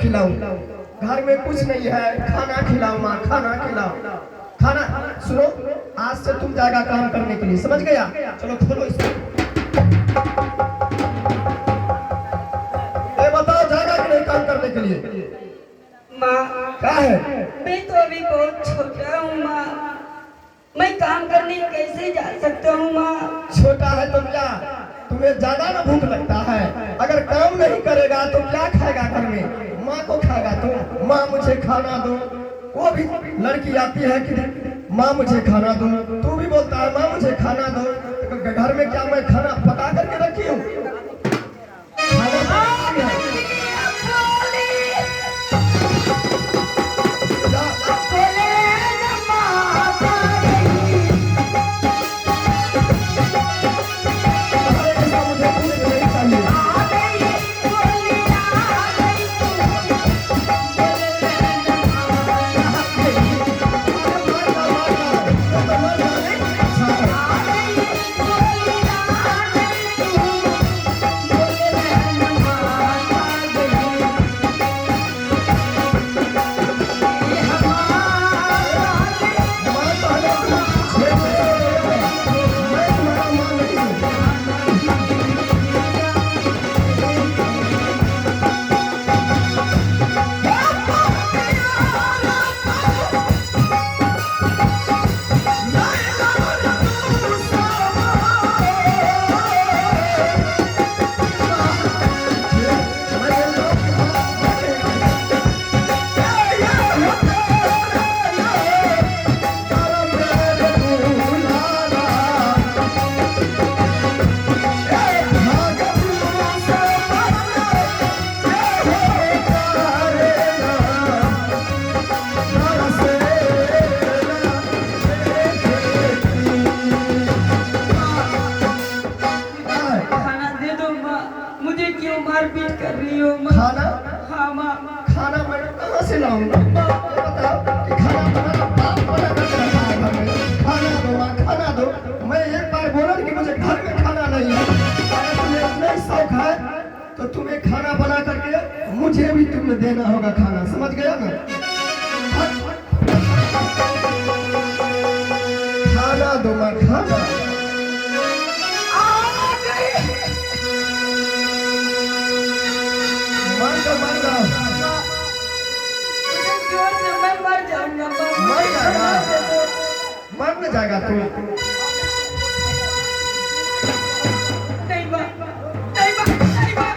खिलाऊं? घर में कुछ नहीं है, खाना खिलाओ माँ, खाना खिलाओ। खाना सुनो, आज से तुम जाएगा काम करने के लिए, समझ गया? चलो खोलो इसको। ये बताओ जाएगा कि नहीं काम करने के लिए? माँ क्या है? मैं तो अभी बहुत छोटा हूँ माँ, मैं काम करने कैसे जा सकता हूँ माँ? छोटा है तो क्या, तुम्हें ज्यादा ना भूख लगता है? अगर काम नहीं करेगा तो क्या खाएगा घर में? माँ को खाएगा तुम, माँ मुझे खाना दो। वो भी लड़की आती है कि माँ मुझे खाना दो, तू भी बोलता है माँ मुझे खाना दो। घर में क्या मैं खाना पका करके रखी हूँ? खाना पका दिया है। ऐसा मुझे कुछ नहीं चाहिए। खाना दे दो माँ, मुझे क्यों मारपीट कर रही हो माँ? खाना? हाँ माँ। खाना मैं कहाँ से लाऊंगा? बताओ कि खाना तुम्हारा बाप बना कर रखा है घर में। खाना दो माँ, खाना दो। मैं एक बार बोला कि मुझे घर में खाना नहीं है। अगर तुम्हें इतना ही शौक है तो तुम्हें खाना बना करके मुझे भी तुम्हें देना होगा खाना, समझ गया ना? खाना दो माँ, खाना। मर जाओ, मर जाओ। मुझे जोर से मैं मर जाऊंगा माँ। मर जाएगा? मर न जाएगा तू? नहीं माँ, नहीं माँ, नहीं माँ।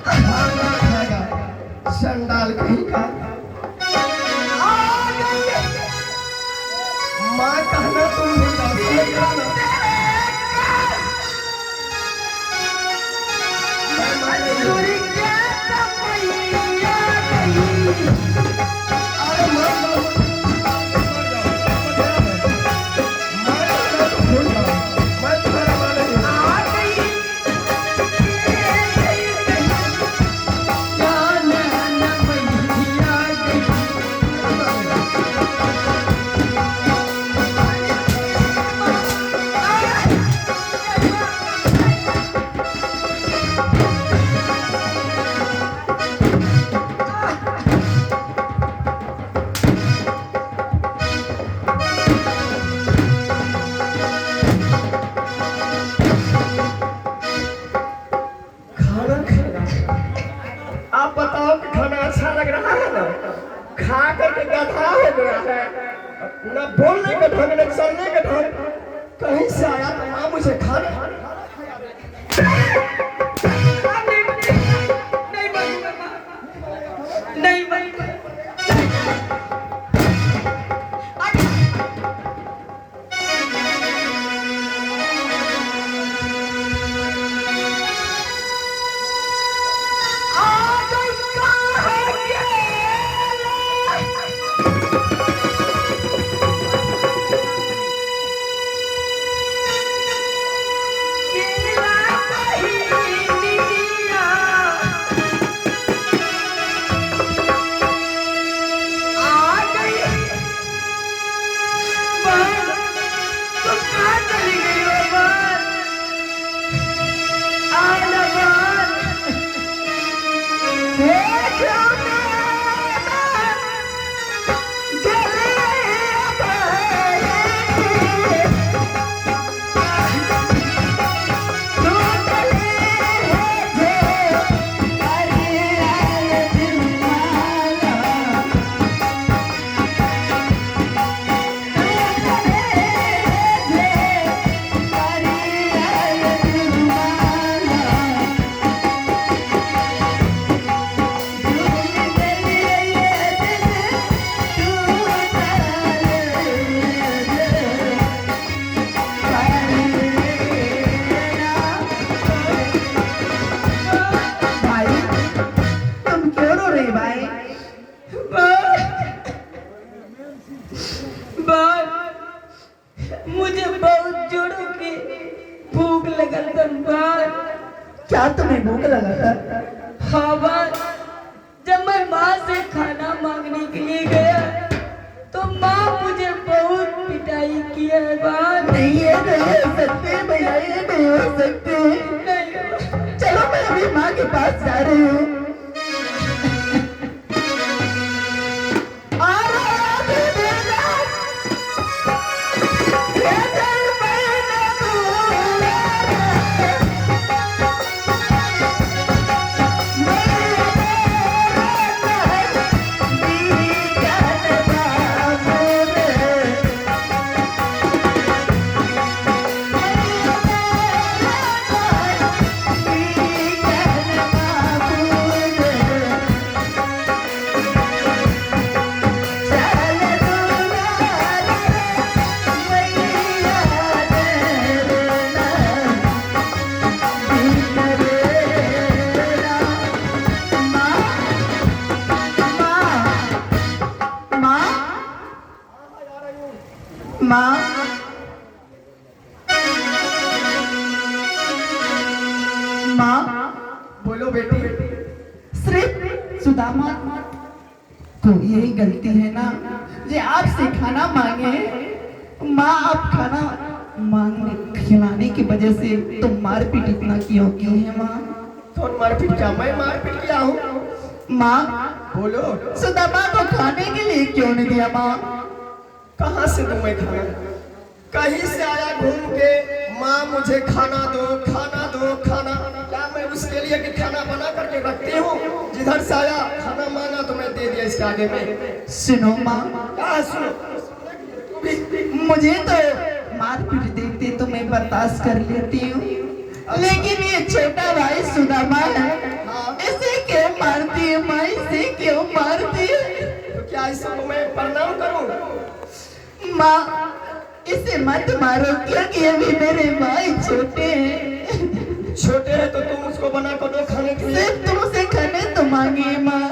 खाना खाएगा संडाल कहीं का। माँ कहना तुम भूल जाओ, समझ गया ना? मैं माने नहीं। अरे मर जाओ, मर जाओ, समझ गया ना? माँ कहना तुम भूल जाओ, मैं तुम्हारा माँ नहीं हूँ। खाना खाना, आप बताओ कि खाना अच्छा लग रहा है ना? खा करके गधा हो गया है, न बोलने का ढंग न चलने का ढंग। कहीं से आया तो माँ मुझे खाना। नहीं बनूंगा माँ, नहीं बनूंगा। भूख लगा था। हाँ बात, जब मैं माँ से खाना मांगने के लिए गया तो माँ मुझे बहुत पिटाई की है बात। नहीं ये नहीं हो सकते भैया, ये नहीं हो सकते। नहीं, चलो मैं अभी माँ के पास जा रही हूँ। माँ, माँ, बोलो बेटी। सिर्फ सुदामा को यही गलती है ना जे आपसे खाना मांगे। माँ आप खाना मांगने खिलाने की वजह से तुम मारपीट इतना क्यों की है माँ? कौन मारपीट किया? मैं मारपीट किया हूँ? माँ बोलो। सुदामा को खाने के लिए क्यों नहीं दिया माँ? कहाँ से दूं मैं खाना? कहीं से आया घूम के, माँ मुझे खाना दो, खाना दो, खाना। क्या मैं उसके लिए कि खाना बना करके रखती हूँ? जिधर से आया खाना मांगा तो मैं दे दिया इसके आगे में। सुनो माँ, क्या सुनो? मुझे तो मारपीट देखते तो मैं बर्दाश्त कर लेती हूँ, लेकिन ये छोटा भाई सुदामा है, इसे क्यों मारती है माँ? इसे क्यों मारती है? तो क्या इसको मैं प्रणाम करूँ? माँ इसे मत मारो, क्योंकि अभी मेरे भाई छोटे हैं। छोटे हैं तो तुम उसको बना कर दो खाने के लिए। सिर्फ तुमसे खाने तो मांगी माँ,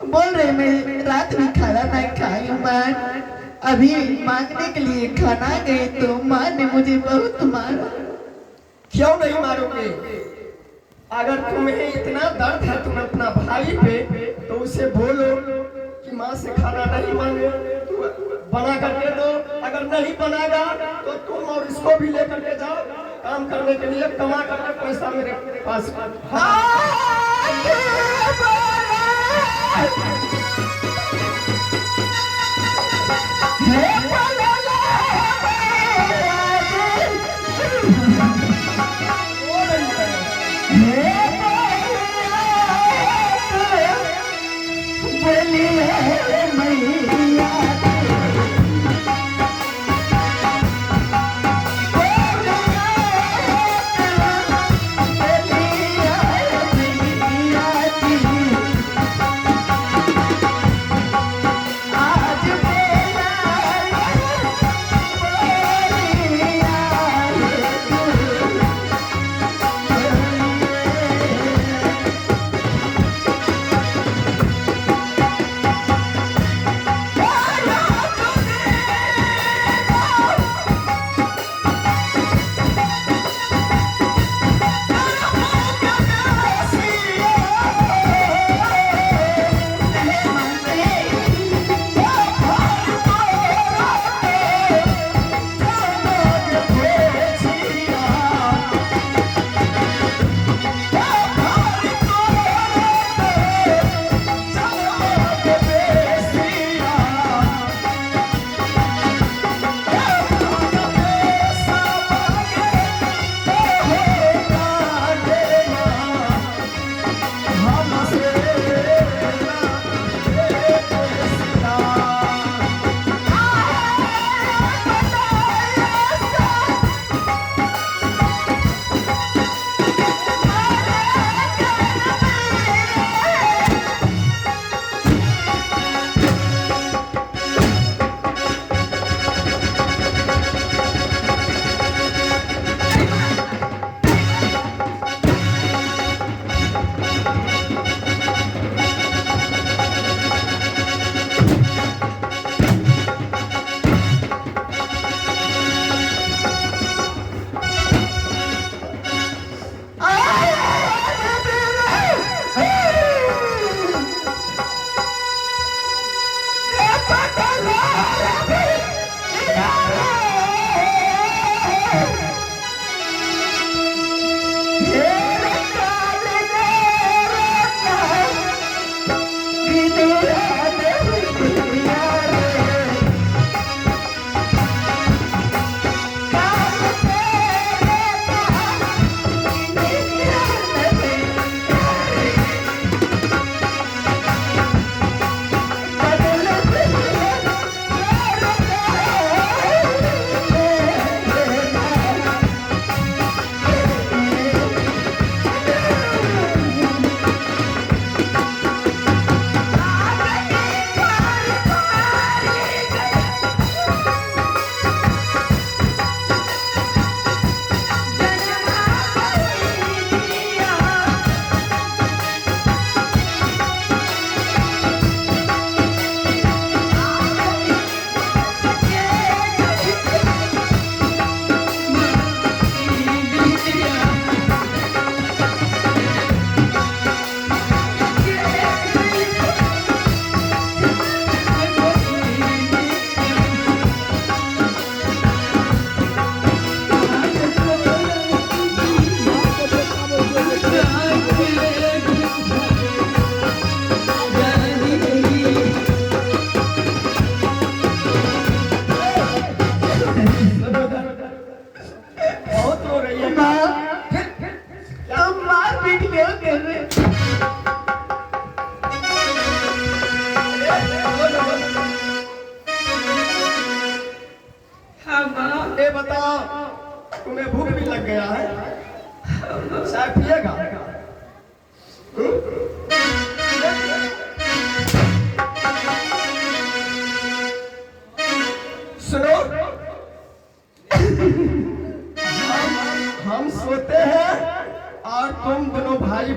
बोल रहे मैं रात में खाना नहीं खाई माँ। अभी मांगने के लिए खाना गए तो माँ ने मुझे बहुत मारा। क्यों नहीं मारोगे? अगर तुम्हें इतना दर्द है तुम अपना भाई पे, तो उसे बोलो कि माँ से खाना नहीं मांगे, तू बना करके दो। अगर नहीं बनाएगा तो तुम और इसको भी लेकर के जाओ काम करने के लिए, कमा करके पैसा मेरे पास।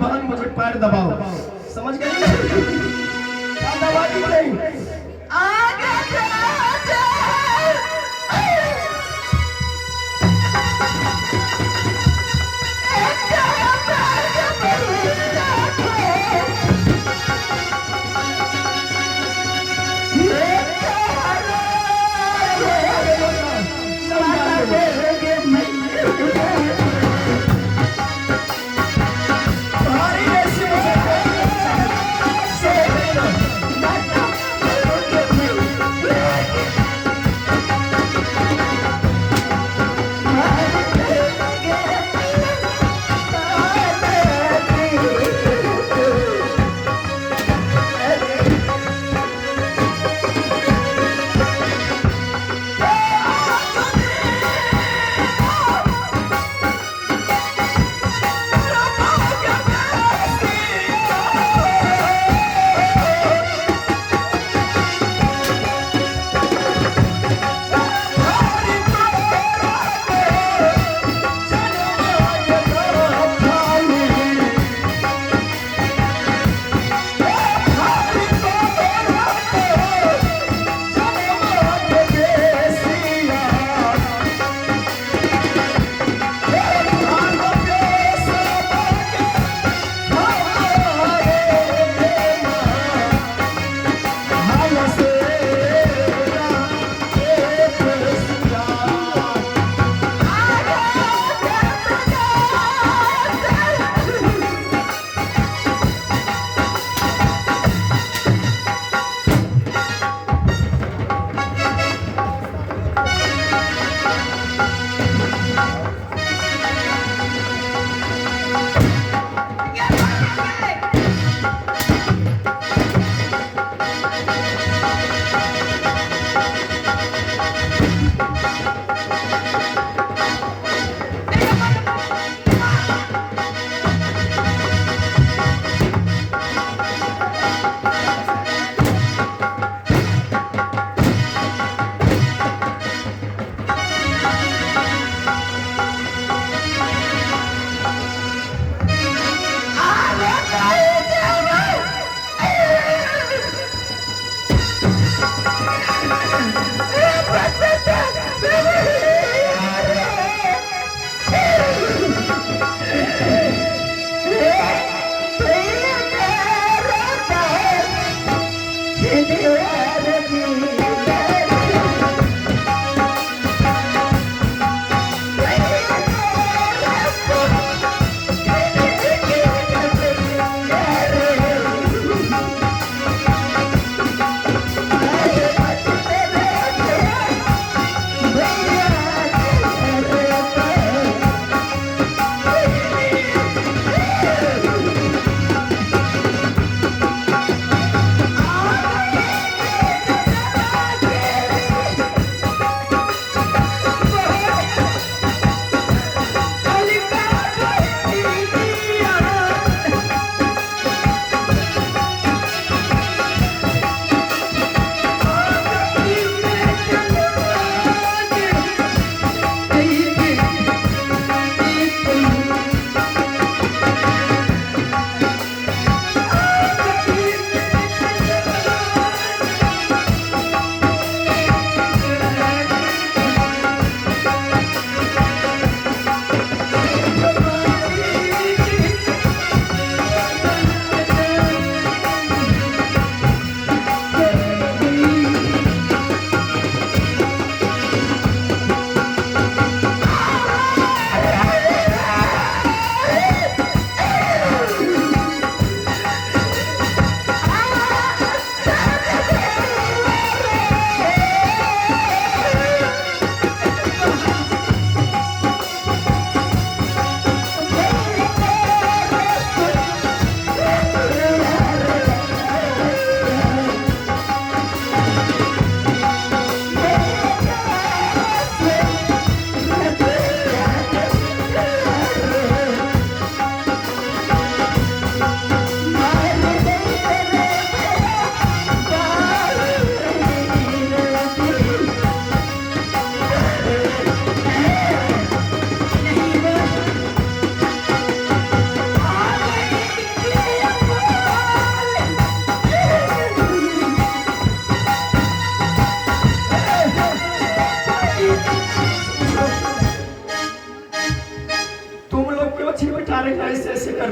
बहन मुझे पैर दबाओ, समझ गई? क्या दबा दी नहीं? आगे जाते तुम्हारी ऐसी मुझे कोई नहीं चाहिए। समझ गई ना?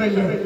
रही है।